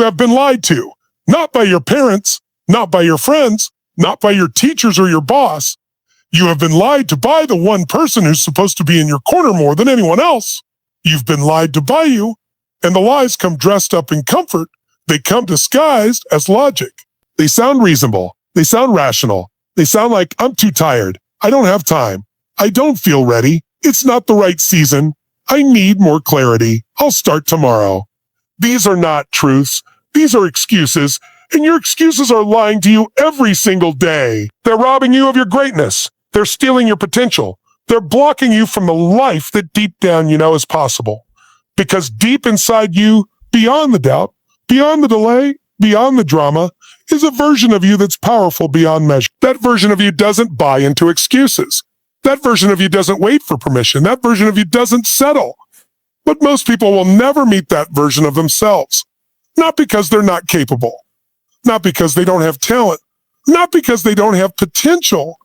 you have been lied to, not by your parents, not by your friends, not by your teachers or your boss. You have been lied to by the one person who's supposed to be in your corner more than anyone else. You've been lied to by you, and the lies come dressed up in comfort. They come disguised as logic. They sound reasonable. They sound rational. They sound like, I'm too tired. I don't have time. I don't feel ready. It's not the right season. I need more clarity. I'll start tomorrow. These are not truths. These are excuses, and your excuses are lying to you every single day. They're robbing you of your greatness. They're stealing your potential. They're blocking you from the life that deep down you know is possible. Because deep inside you, beyond the doubt, beyond the delay, beyond the drama, is a version of you that's powerful beyond measure. That version of you doesn't buy into excuses. That version of you doesn't wait for permission. That version of you doesn't settle. But most people will never meet that version of themselves. Not because they're not capable. Not because they don't have talent. Not because they don't have potential.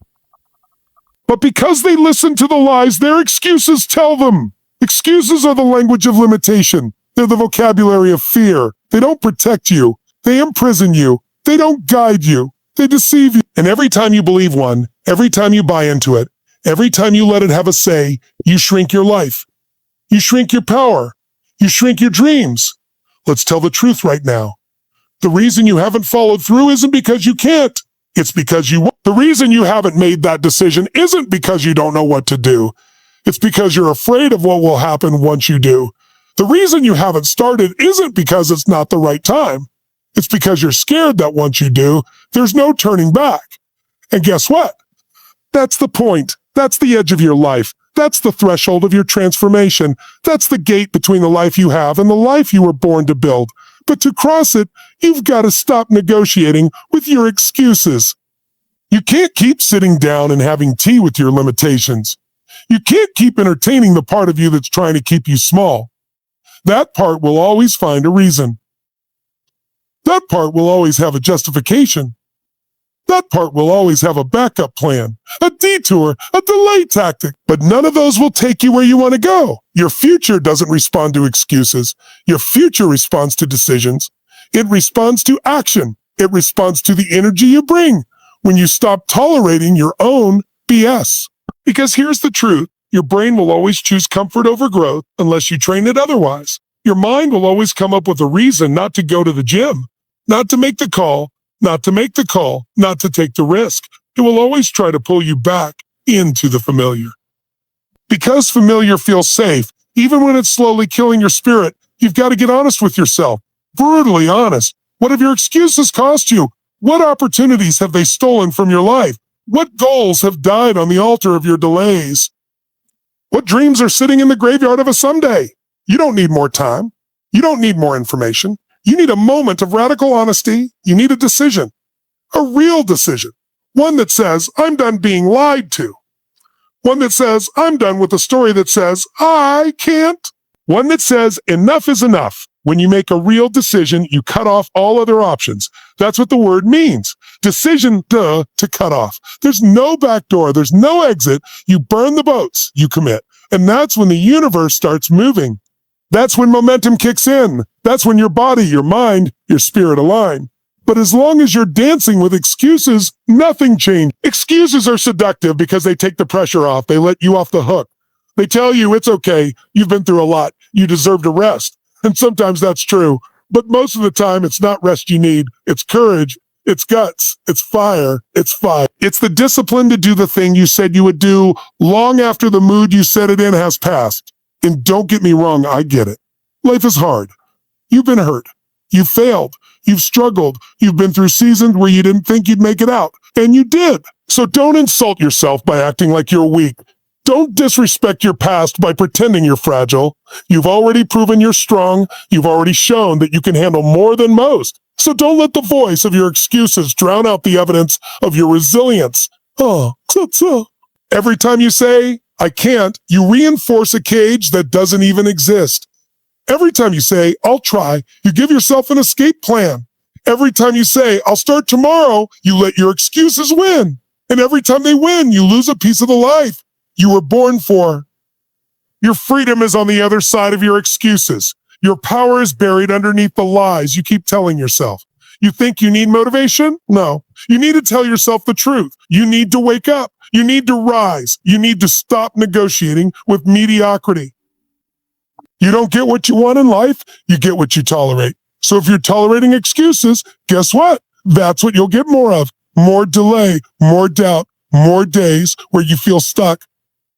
But because they listen to the lies their excuses tell them. Excuses are the language of limitation. They're the vocabulary of fear. They don't protect you. They imprison you. They don't guide you. They deceive you. And every time you believe one, every time you buy into it, every time you let it have a say, you shrink your life. You shrink your power. You shrink your dreams. Let's tell the truth right now. The reason you haven't followed through isn't because you can't. It's because you won't. The reason you haven't made that decision isn't because you don't know what to do. It's because you're afraid of what will happen once you do. The reason you haven't started isn't because it's not the right time. It's because you're scared that once you do, there's no turning back. And guess what? That's the point. That's the edge of your life. That's the threshold of your transformation. That's the gate between the life you have and the life you were born to build. But to cross it, you've got to stop negotiating with your excuses. You can't keep sitting down and having tea with your limitations. You can't keep entertaining the part of you that's trying to keep you small. That part will always find a reason. That part will always have a justification. That part will always have a backup plan, a detour, a delay tactic, but none of those will take you where you want to go. Your future doesn't respond to excuses. Your future responds to decisions. It responds to action. It responds to the energy you bring when you stop tolerating your own BS. Because here's the truth. Your brain will always choose comfort over growth unless you train it otherwise. Your mind will always come up with a reason not to go to the gym, not to make the call, not to make the call, not to take the risk. It will always try to pull you back into the familiar. Because familiar feels safe, even when it's slowly killing your spirit, you've got to get honest with yourself. Brutally honest. What have your excuses cost you? What opportunities have they stolen from your life? What goals have died on the altar of your delays? What dreams are sitting in the graveyard of a someday? You don't need more time. You don't need more information. You need a moment of radical honesty. You need a decision. A real decision. One that says, I'm done being lied to. One that says, I'm done with the story that says, I can't. One that says, enough is enough. When you make a real decision, you cut off all other options. That's what the word means. Decision, to cut off. There's no back door. There's no exit. You burn the boats. You commit. And that's when the universe starts moving. That's when momentum kicks in. That's when your body, your mind, your spirit align. But as long as you're dancing with excuses, nothing changes. Excuses are seductive because they take the pressure off. They let you off the hook. They tell you it's okay. You've been through a lot. You deserve to rest. And sometimes that's true. But most of the time, it's not rest you need. It's courage. It's guts. It's fire. It's fire. It's the discipline to do the thing you said you would do long after the mood you set it in has passed. And don't get me wrong, I get it. Life is hard. You've been hurt. You've failed. You've struggled. You've been through seasons where you didn't think you'd make it out. And you did. So don't insult yourself by acting like you're weak. Don't disrespect your past by pretending you're fragile. You've already proven you're strong. You've already shown that you can handle more than most. So don't let the voice of your excuses drown out the evidence of your resilience. Every time you say, I can't, you reinforce a cage that doesn't even exist. Every time you say, I'll try, you give yourself an escape plan. Every time you say, I'll start tomorrow, you let your excuses win. And every time they win, you lose a piece of the life you were born for. Your freedom is on the other side of your excuses. Your power is buried underneath the lies you keep telling yourself. You think you need motivation? No. You need to tell yourself the truth. You need to wake up. You need to rise. You need to stop negotiating with mediocrity. You don't get what you want in life, you get what you tolerate. So if you're tolerating excuses, guess what? That's what you'll get more of. More delay, more doubt, more days where you feel stuck.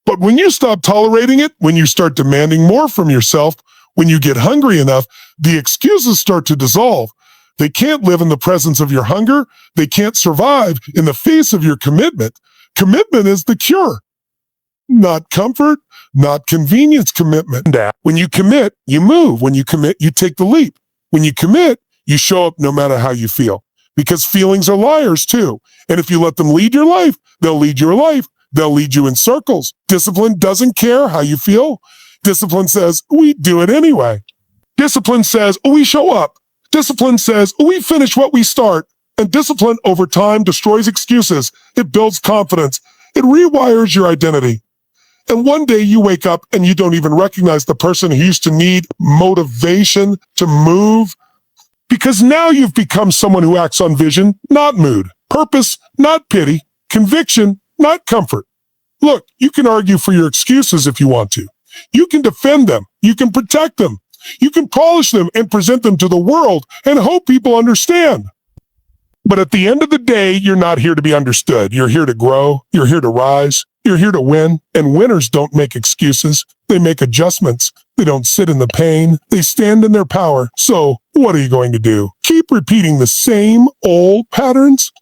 But when you stop tolerating it, when you start demanding more from yourself, when you get hungry enough, the excuses start to dissolve. They can't live in the presence of your hunger. They can't survive in the face of your commitment. Commitment is the cure. Not comfort, not convenience commitment. When you commit, you move. When you commit, you take the leap. When you commit, you show up no matter how you feel. Because feelings are liars too. And if you let them lead your life, they'll lead your life. They'll lead you in circles. Discipline doesn't care how you feel. Discipline says, we do it anyway. Discipline says, we show up. Discipline says, we finish what we start. And discipline over time destroys excuses. It builds confidence. It rewires your identity. And one day you wake up and you don't even recognize the person who used to need motivation to move. Because now you've become someone who acts on vision, not mood. Purpose, not pity. Conviction, not comfort. Look, you can argue for your excuses if you want to. You can defend them. You can protect them. You can polish them and present them to the world and hope people understand. But at the end of the day, you're not here to be understood. You're here to grow. You're here to rise. You're here to win. And winners don't make excuses. They make adjustments. They don't sit in the pain. They stand in their power. So what are you going to do? Keep repeating the same old patterns?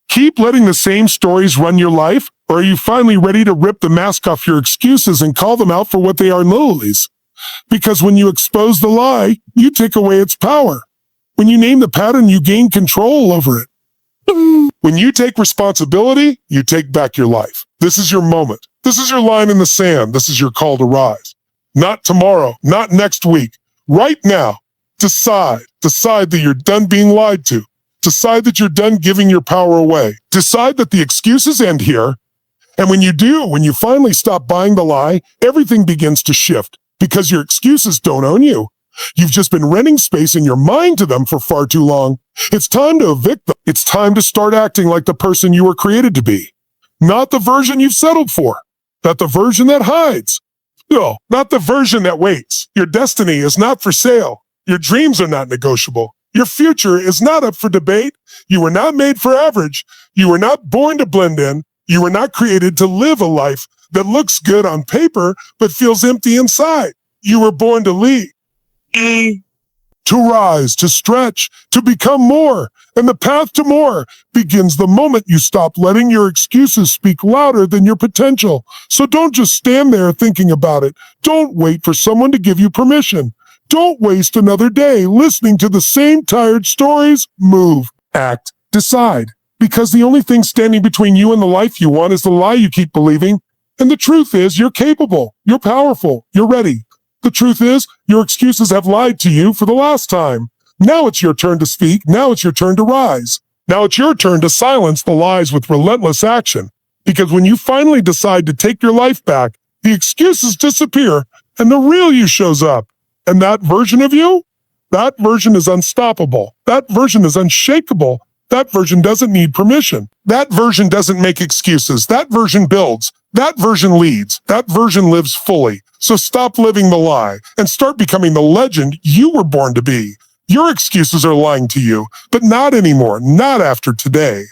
Keep letting the same stories run your life? Or are you finally ready to rip the mask off your excuses and call them out for what they are lilies? Because when you expose the lie, you take away its power. When you name the pattern, you gain control over it. When you take responsibility, you take back your life. This is your moment. This is your line in the sand. This is your call to rise. Not tomorrow, not next week. Right now, decide. Decide that you're done being lied to. Decide that you're done giving your power away. Decide that the excuses end here. And when you do, when you finally stop buying the lie, everything begins to shift because your excuses don't own you. You've just been renting space in your mind to them for far too long. It's time to evict them. It's time to start acting like the person you were created to be. Not the version you've settled for. Not the version that hides. No, not the version that waits. Your destiny is not for sale. Your dreams are not negotiable. Your future is not up for debate. You were not made for average. You were not born to blend in. You were not created to live a life that looks good on paper but feels empty inside. You were born to lead. To rise, to stretch, to become more. And the path to more begins the moment you stop letting your excuses speak louder than your potential. So don't just stand there thinking about it. Don't wait for someone to give you permission. Don't waste another day listening to the same tired stories. Move, act, decide. Because the only thing standing between you and the life you want is the lie you keep believing. And the truth is you're capable, you're powerful, you're ready. The truth is, your excuses have lied to you for the last time. Now it's your turn to speak. Now it's your turn to rise. Now it's your turn to silence the lies with relentless action. Because when you finally decide to take your life back, the excuses disappear and the real you shows up. And that version of you? That version is unstoppable. That version is unshakable. That version doesn't need permission. That version doesn't make excuses. That version builds. That version leads. That version lives fully. So stop living the lie and start becoming the legend you were born to be. Your excuses are lying to you, but not anymore, not after today.